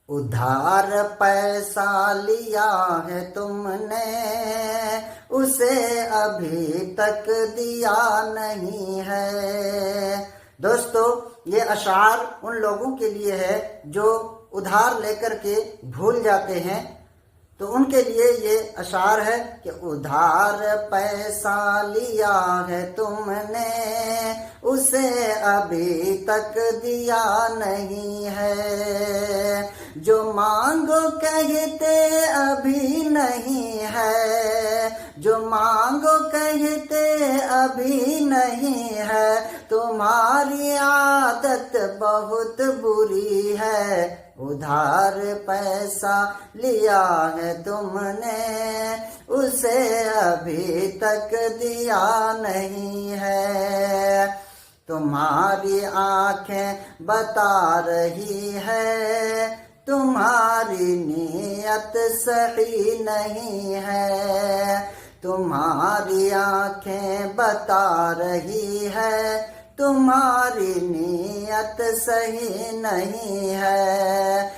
उधार पैसा लिया है तुमने, उसे अभी तक दिया नहीं है। दोस्तों, ये अशार उन लोगों के लिए है जो उधार लेकर के भूल जाते हैं। तो उनके लिए ये अशार है कि उधार पैसा लिया है तुमने, उसे अभी तक दिया नहीं है। जो मांगो कहते अभी नहीं है, जो मांगो कहते अभी नहीं है। तुम्हारी आदत बहुत बुरी है, उधार पैसा लिया है तुमने, उसे अभी तक दिया नहीं है। तुम्हारी आंखें बता रही है, तुम्हारी नीयत सही नहीं है। तुम्हारी आंखें बता रही है, तुम्हारी नीयत सही नहीं है।